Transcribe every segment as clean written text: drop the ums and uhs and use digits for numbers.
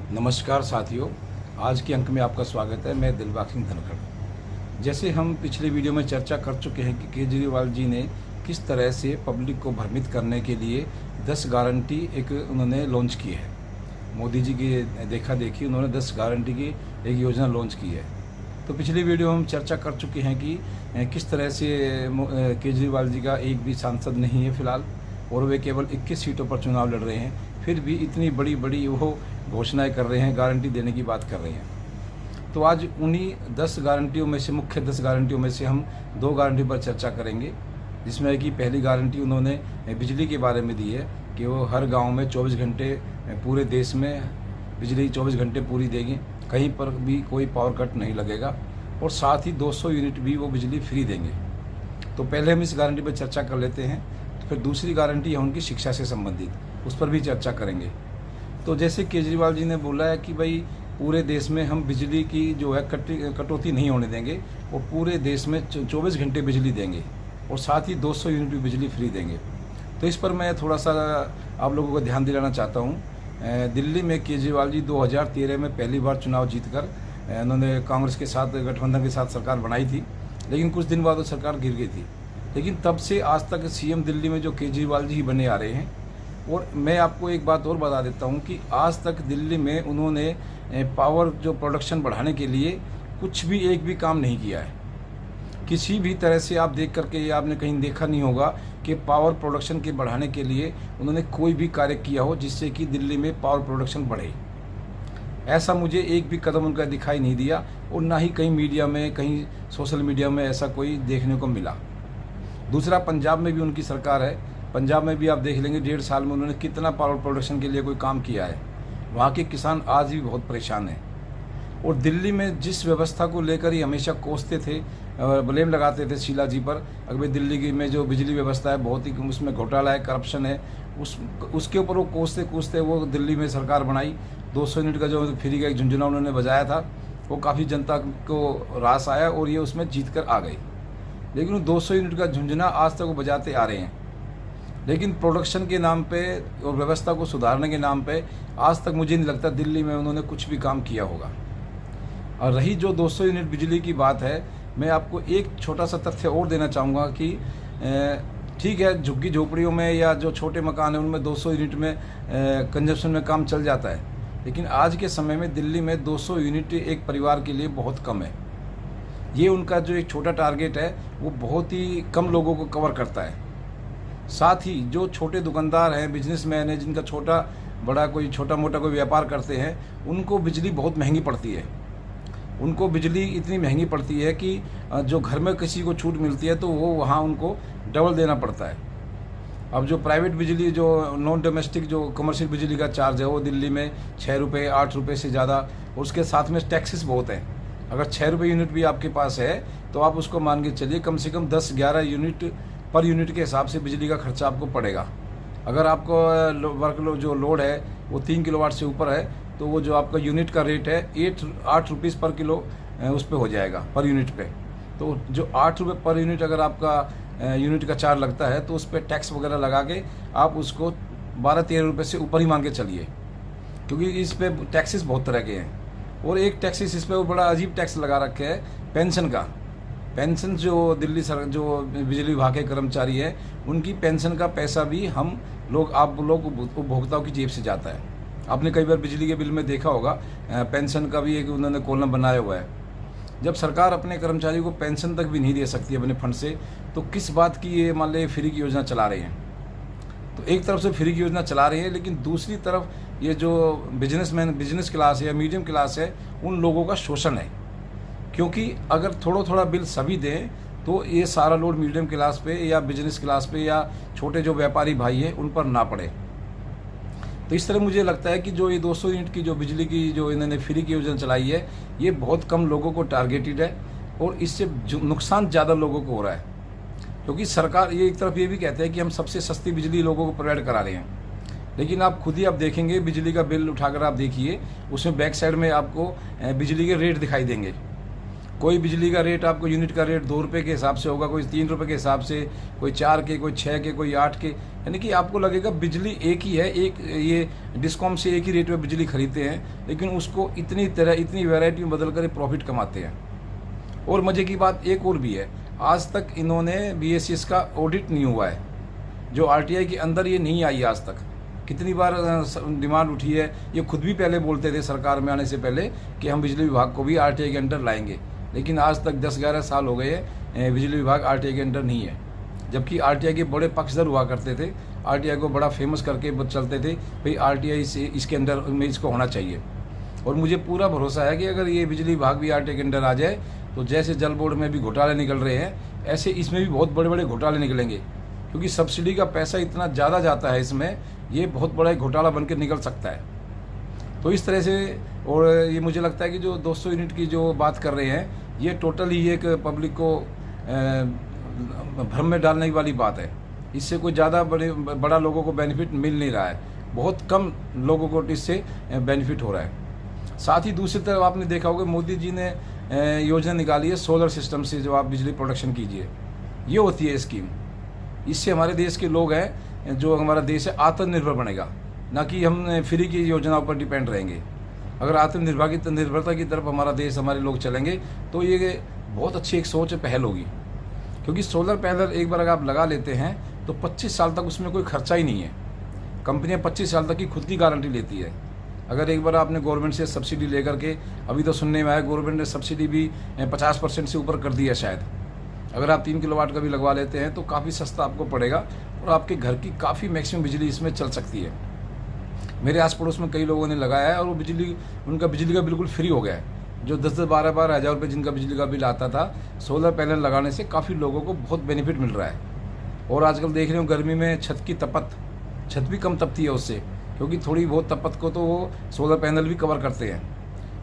नमस्कार साथियों, आज के अंक में आपका स्वागत है। मैं दिलबाग सिंह धनखड़। जैसे हम पिछले वीडियो में चर्चा कर चुके हैं कि केजरीवाल जी ने किस तरह से पब्लिक को भ्रमित करने के लिए 10 गारंटी एक उन्होंने लॉन्च की है। मोदी जी की देखा देखी उन्होंने 10 गारंटी की एक योजना लॉन्च की है। तो पिछली वीडियो में हम चर्चा कर चुके हैं कि किस तरह से केजरीवाल जी का एक भी सांसद नहीं है फिलहाल, और वे केवल 21 सीटों पर चुनाव लड़ रहे हैं। फिर भी इतनी बड़ी बड़ी वो घोषणाएं कर रहे हैं, गारंटी देने की बात कर रहे हैं। तो आज उन्हीं 10 गारंटियों में से, मुख्य 10 गारंटियों में से हम 2 गारंटी पर चर्चा करेंगे। जिसमें कि पहली गारंटी उन्होंने बिजली के बारे में दी है कि वो हर गांव में 24 घंटे, पूरे देश में बिजली 24 घंटे पूरी देंगे, कहीं पर भी कोई पावर कट नहीं लगेगा, और साथ ही 200 यूनिट भी वो बिजली फ्री देंगे। तो पहले हम इस गारंटी पर चर्चा कर लेते हैं। तो फिर दूसरी गारंटी है उनकी शिक्षा से संबंधित, उस पर भी चर्चा करेंगे। तो जैसे केजरीवाल जी ने बोला है कि भाई पूरे देश में हम बिजली की जो है कटौती नहीं होने देंगे, और पूरे देश में 24 घंटे बिजली देंगे, और साथ ही 200 यूनिट भी बिजली फ्री देंगे। तो इस पर मैं थोड़ा सा आप लोगों को ध्यान दिलाना चाहता हूँ। दिल्ली में केजरीवाल जी 2013 में पहली बार चुनाव जीतकर उन्होंने कांग्रेस के साथ, गठबंधन के साथ सरकार बनाई थी, लेकिन कुछ दिन बाद वो सरकार गिर गई थी। लेकिन तब से आज तक सीएम दिल्ली में जो केजरीवाल जी ही बने आ रहे हैं। और मैं आपको एक बात और बता देता हूं कि आज तक दिल्ली में उन्होंने पावर जो प्रोडक्शन बढ़ाने के लिए कुछ भी एक भी काम नहीं किया है। किसी भी तरह से आप देख करके ये आपने कहीं देखा नहीं होगा कि पावर प्रोडक्शन के बढ़ाने के लिए उन्होंने कोई भी कार्य किया हो जिससे कि दिल्ली में पावर प्रोडक्शन बढ़े। ऐसा मुझे एक भी कदम उनका दिखाई नहीं दिया, और ना ही कहीं मीडिया में, कहीं सोशल मीडिया में ऐसा कोई देखने को मिला। दूसरा, पंजाब में भी उनकी सरकार है। पंजाब में भी आप देख लेंगे 1.5 साल में उन्होंने कितना पावर प्रोडक्शन के लिए कोई काम किया है। वहाँ के किसान आज भी बहुत परेशान हैं। और दिल्ली में जिस व्यवस्था को लेकर ही हमेशा कोसते थे, ब्लेम लगाते थे शीला जी पर, अगर दिल्ली की में जो बिजली व्यवस्था है बहुत ही उसमें घोटाला है, करप्शन है, उसके ऊपर वो कोसते कोसते वो दिल्ली में सरकार बनाई। 200 यूनिट का जो फ्री का एक झुंझुना उन्होंने बजाया था, वो काफ़ी जनता को रास आया और ये उसमें जीत कर आ गए। लेकिन वो 200 यूनिट का झुंझुना आज तक वो बजाते आ रहे हैं, लेकिन प्रोडक्शन के नाम पे और व्यवस्था को सुधारने के नाम पे आज तक मुझे नहीं लगता दिल्ली में उन्होंने कुछ भी काम किया होगा। और रही जो 200 यूनिट बिजली की बात है, मैं आपको एक छोटा सा तथ्य और देना चाहूँगा कि ठीक है, झुग्गी झोपड़ियों में या जो छोटे मकान हैं उनमें 200 यूनिट में कंजप्शन में काम चल जाता है, लेकिन आज के समय में दिल्ली में 200 यूनिट एक परिवार के लिए बहुत कम है। ये उनका जो एक छोटा टारगेट है वो बहुत ही कम लोगों को कवर करता है। साथ ही जो छोटे दुकानदार हैं, बिजनेसमैन हैं, जिनका छोटा मोटा कोई व्यापार करते हैं, उनको बिजली बहुत महंगी पड़ती है। उनको बिजली इतनी महंगी पड़ती है कि जो घर में किसी को छूट मिलती है तो वो वहाँ उनको डबल देना पड़ता है। अब जो प्राइवेट बिजली, जो नॉन डोमेस्टिक जो कमर्शियल बिजली का चार्ज है, वो दिल्ली में 6 रुपये 8 रुपये से ज़्यादा, उसके साथ में टैक्सेस बहुत हैं। अगर 6 रुपये यूनिट भी आपके पास है तो आप उसको मान के चलिए कम से कम 10-11 यूनिट पर यूनिट के हिसाब से बिजली का खर्चा आपको पड़ेगा। अगर आपको वर्क जो लोड है वो 3 किलोवाट से ऊपर है तो वो जो आपका यूनिट का रेट है 8 रुपीज़ पर किलो उस पर हो जाएगा, पर यूनिट पे। तो जो 8 रुपये पर यूनिट अगर आपका यूनिट का चार्ज लगता है तो उस पर टैक्स वगैरह लगा के आप उसको 12-13 रुपये से ऊपर ही मान के चलिए, क्योंकि इस पर टैक्सेस बहुत तरह के हैं। और एक टैक्सेस इस पर बड़ा अजीब टैक्स लगा रखे है पेंशन का। पेंशन जो दिल्ली जो बिजली विभाग के कर्मचारी है, उनकी पेंशन का पैसा भी हम लोग, आप लोग उपभोक्ताओं की जेब से जाता है। आपने कई बार बिजली के बिल में देखा होगा पेंशन का भी एक उन्होंने कॉलम बनाया हुआ है। जब सरकार अपने कर्मचारियों को पेंशन तक भी नहीं दे सकती अपने फंड से, तो किस बात की ये मान लीजिए फ्री की योजना चला रहे हैं। तो एक तरफ से फ्री की योजना चला रही है, लेकिन दूसरी तरफ ये जो बिजनेस क्लास है या मीडियम क्लास है, उन लोगों का शोषण है। क्योंकि अगर थोड़ा थोड़ा बिल सभी दें तो ये सारा लोड मीडियम क्लास पे या बिजनेस क्लास पे या छोटे जो व्यापारी भाई हैं उन पर ना पड़े। तो इस तरह मुझे लगता है कि जो ये 200 यूनिट की जो बिजली की जो इन्होंने फ्री की योजना चलाई है, ये बहुत कम लोगों को टारगेटेड है, और इससे नुकसान ज़्यादा लोगों को हो रहा है। क्योंकि सरकार ये एक तरफ ये भी कहते हैं कि हम सबसे सस्ती बिजली लोगों को प्रोवाइड करा रहे हैं, लेकिन आप खुद ही आप देखेंगे बिजली का बिल उठाकर आप देखिए, उसमें बैक साइड में आपको बिजली के रेट दिखाई देंगे। कोई बिजली का रेट आपको यूनिट का रेट 2 रुपये के हिसाब से होगा, कोई 3 रुपये के हिसाब से, कोई 4 के, कोई 6 के, कोई 8 के। यानी कि आपको लगेगा बिजली एक ही है, एक ये डिस्कॉम से एक ही रेट में बिजली खरीदते हैं, लेकिन उसको इतनी वैरायटी में बदल कर प्रॉफिट कमाते हैं। और मज़े की बात एक और भी है, आज तक इन्होंने BSES का ऑडिट नहीं हुआ है, जो RTI के अंदर ये नहीं आई आज तक। कितनी बार डिमांड उठी है, ये खुद भी पहले बोलते थे सरकार में आने से पहले कि हम बिजली विभाग को भी RTI के अंडर लाएंगे, लेकिन आज तक 10-11 साल हो गए बिजली विभाग RTI के अंडर नहीं है। जबकि RTI के बड़े पक्षधर हुआ करते थे, RTI को बड़ा फेमस करके चलते थे, भाई RTI से इसके अंडर में इसको होना चाहिए। और मुझे पूरा भरोसा है कि अगर ये बिजली विभाग भी RTI के अंडर आ जाए तो जैसे जल बोर्ड में भी घोटाले निकल रहे हैं, ऐसे इसमें भी बहुत बड़े बड़े घोटाले निकलेंगे, क्योंकि सब्सिडी का पैसा इतना ज़्यादा जाता है इसमें, ये बहुत बड़ा एक घोटाला बन के निकल सकता है। तो इस तरह से, और ये मुझे लगता है कि जो 200 यूनिट की जो बात कर रहे हैं, ये टोटली एक पब्लिक को भ्रम में डालने वाली बात है। इससे कोई ज़्यादा बड़ा लोगों को बेनिफिट मिल नहीं रहा है, बहुत कम लोगों को इससे बेनिफिट हो रहा है। साथ ही दूसरी तरफ आपने देखा होगा, मोदी जी ने योजना निकाली है सोलर सिस्टम से जो आप बिजली प्रोडक्शन कीजिए, ये होती है स्कीम। इससे हमारे देश के लोग हैं, जो हमारा देश है आत्मनिर्भर बनेगा, ना कि हम फ्री की योजनाओं पर डिपेंड रहेंगे। अगर आत्मनिर्भरता की तरफ हमारा देश, हमारे लोग चलेंगे तो ये बहुत अच्छी एक सोच पहल होगी। क्योंकि सोलर पैनल एक बार अगर आप लगा लेते हैं तो 25 साल तक उसमें कोई खर्चा ही नहीं है। कंपनियां 25 साल तक की खुद की गारंटी लेती है। अगर एक बार आपने गवर्नमेंट से सब्सिडी लेकर के, अभी तो सुनने में आया गवर्नमेंट ने सब्सिडी भी 50% से ऊपर कर दी है शायद। अगर आप 3 किलोवाट का भी लगवा लेते हैं तो काफ़ी सस्ता आपको पड़ेगा और आपके घर की काफ़ी मैक्सिमम बिजली इसमें चल सकती है। मेरे आस पड़ोस में कई लोगों ने लगाया है और वो उनका बिजली का बिल्कुल फ्री हो गया है। जो 10-10, 12-12 हज़ार रुपये जिनका बिजली का बिल आता था, सोलर पैनल लगाने से काफ़ी लोगों को बहुत बेनिफिट मिल रहा है। और आजकल देख रहे हो गर्मी में छत भी कम तपती है उससे, क्योंकि थोड़ी बहुत तपत को तो वो सोलर पैनल भी कवर करते हैं।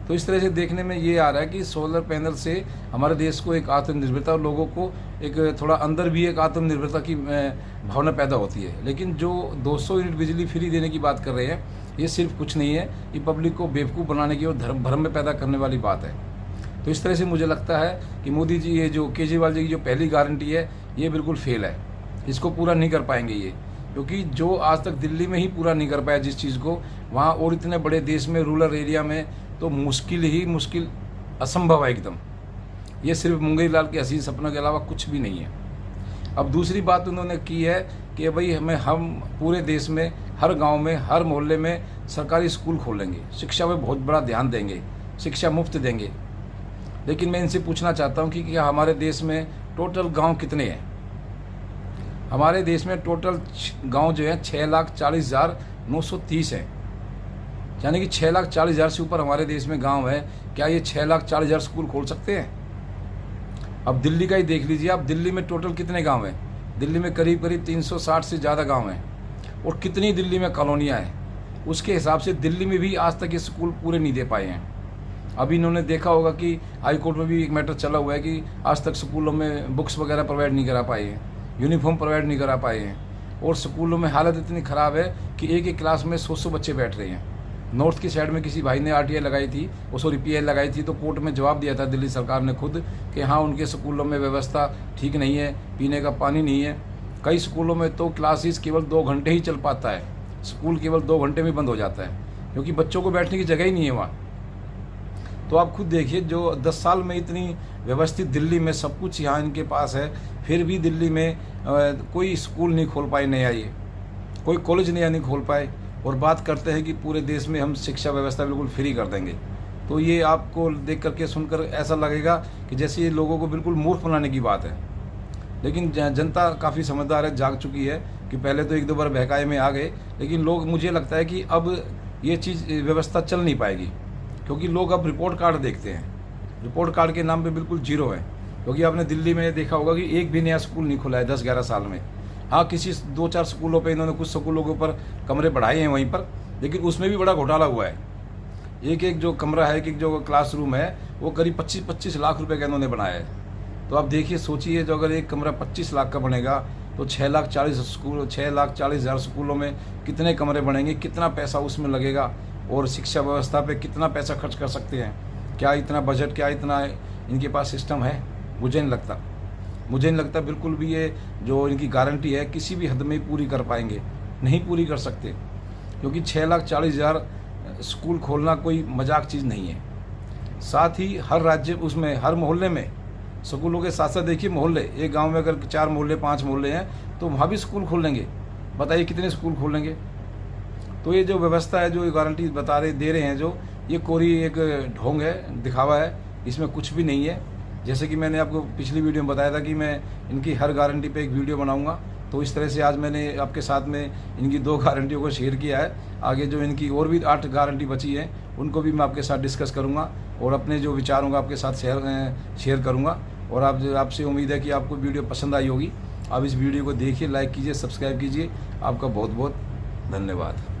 तो इस तरह से देखने में ये आ रहा है कि सोलर पैनल से हमारे देश को एक आत्मनिर्भरता और लोगों को एक थोड़ा अंदर भी एक आत्मनिर्भरता की भावना पैदा होती है। लेकिन जो 200 यूनिट बिजली फ्री देने की बात कर रहे हैं, ये सिर्फ कुछ नहीं है, ये पब्लिक को बेवकूफ़ बनाने की और भ्रम में पैदा करने वाली बात है। तो इस तरह से मुझे लगता है कि मोदी जी, ये जो केजरीवाल जी की जो पहली गारंटी है, ये बिल्कुल फेल है। इसको पूरा नहीं कर पाएंगे ये, क्योंकि जो आज तक दिल्ली में ही पूरा नहीं कर पाया जिस चीज़ को, वहाँ और इतने बड़े देश में, रूरल एरिया में तो मुश्किल, असंभव है एकदम। ये सिर्फ मुंगेरीलाल के हसीन सपनों के अलावा कुछ भी नहीं है। अब दूसरी बात उन्होंने की है कि भाई हम पूरे देश में, हर गांव में, हर मोहल्ले में सरकारी स्कूल खोलेंगे, शिक्षा में बहुत बड़ा ध्यान देंगे, शिक्षा मुफ्त देंगे। लेकिन मैं इनसे पूछना चाहता हूँ कि क्या हमारे देश में टोटल गाँव कितने हैं? हमारे देश में टोटल गांव जो है 6,40,930 हैं, यानी कि 6,40,000 से ऊपर हमारे देश में गांव है। क्या ये 6,40,000 स्कूल खोल सकते हैं? अब दिल्ली का ही देख लीजिए आप, दिल्ली में टोटल कितने गांव हैं? दिल्ली में करीब 360 से ज़्यादा गांव हैं, और कितनी दिल्ली में कॉलोनियाँ हैं। उसके हिसाब से दिल्ली में भी आज तक ये स्कूल पूरे नहीं दे पाए हैं। अभी इन्होंने देखा होगा कि हाई कोर्ट में भी एक मैटर चला हुआ है कि आज तक स्कूलों में बुक्स वगैरह प्रोवाइड नहीं करा पाए हैं, यूनिफॉर्म प्रोवाइड नहीं करा पाए हैं, और स्कूलों में हालत इतनी ख़राब है कि एक क्लास में 100 बच्चे बैठ रहे हैं। नॉर्थ की साइड में किसी भाई ने RTI लगाई थी, PI लगाई थी, तो कोर्ट में जवाब दिया था दिल्ली सरकार ने खुद कि हाँ, उनके स्कूलों में व्यवस्था ठीक नहीं है, पीने का पानी नहीं है। कई स्कूलों में तो क्लासेस केवल 2 घंटे ही चल पाता है, स्कूल केवल 2 घंटे में बंद हो जाता है, क्योंकि बच्चों को बैठने की जगह ही नहीं है वहाँ। तो आप खुद देखिए, जो 10 साल में इतनी व्यवस्थित दिल्ली में सब कुछ यहाँ इनके पास है, फिर भी दिल्ली में कोई स्कूल नहीं खोल पाए नया, ये कोई कॉलेज नया नहीं खोल पाए, और बात करते हैं कि पूरे देश में हम शिक्षा व्यवस्था बिल्कुल फ्री कर देंगे। तो ये आपको देख करके, सुनकर ऐसा लगेगा कि जैसे ये लोगों को बिल्कुल मूर्ख बनाने की बात है। लेकिन जनता काफ़ी समझदार है, जाग चुकी है कि पहले तो 1-2 बार बहकाए में आ गए, लेकिन लोग, मुझे लगता है कि अब ये चीज़ व्यवस्था चल नहीं पाएगी, क्योंकि लोग अब रिपोर्ट कार्ड देखते हैं। रिपोर्ट कार्ड के नाम पे बिल्कुल जीरो है। क्योंकि आपने दिल्ली में देखा होगा कि एक भी नया स्कूल नहीं खुला है 10-11 साल में। हाँ, किसी 2-4 स्कूलों पे इन्होंने, कुछ स्कूलों के ऊपर कमरे बढ़ाए हैं वहीं पर, लेकिन उसमें भी बड़ा घोटाला हुआ है। एक जो कमरा है, एक जो क्लासरूम है, वो करीब 25 लाख रुपए का इन्होंने बनाया है। तो आप देखिए, सोचिए, जो अगर एक कमरा 25 लाख का बनेगा तो 6,40,000 स्कूलों में कितने कमरे बनेंगे, कितना पैसा उसमें लगेगा, और शिक्षा व्यवस्था पे कितना पैसा खर्च कर सकते हैं। क्या इतना बजट, क्या इतना इनके पास सिस्टम है? मुझे नहीं लगता। मुझे नहीं लगता बिल्कुल भी ये जो इनकी गारंटी है किसी भी हद में पूरी कर पाएंगे, नहीं पूरी कर सकते, क्योंकि 6,40,000 स्कूल खोलना कोई मजाक चीज़ नहीं है। साथ ही हर राज्य उसमें हर मोहल्ले में स्कूलों के साथ साथ देखिए मोहल्ले, एक गांव में अगर 4 मोहल्ले 5 मोहल्ले हैं तो वहाँ भी स्कूल खोलेंगे। बताइए कितने स्कूल खोलेंगे। तो ये जो व्यवस्था है, जो गारंटी दे रहे हैं, जो ये कोरी एक ढोंग है, दिखावा है, इसमें कुछ भी नहीं है। जैसे कि मैंने आपको पिछली वीडियो में बताया था कि मैं इनकी हर गारंटी पे एक वीडियो बनाऊंगा, तो इस तरह से आज मैंने आपके साथ में इनकी 2 गारंटियों को शेयर किया है। आगे जो इनकी और भी 8 गारंटी बची है उनको भी मैं आपके साथ डिस्कस करूंगा और अपने जो विचार होंगे आपके साथ शेयर करूंगा। और आपसे उम्मीद है कि आपको वीडियो पसंद आई होगी। आप इस वीडियो को देखिए, लाइक कीजिए, सब्सक्राइब कीजिए। आपका बहुत बहुत धन्यवाद।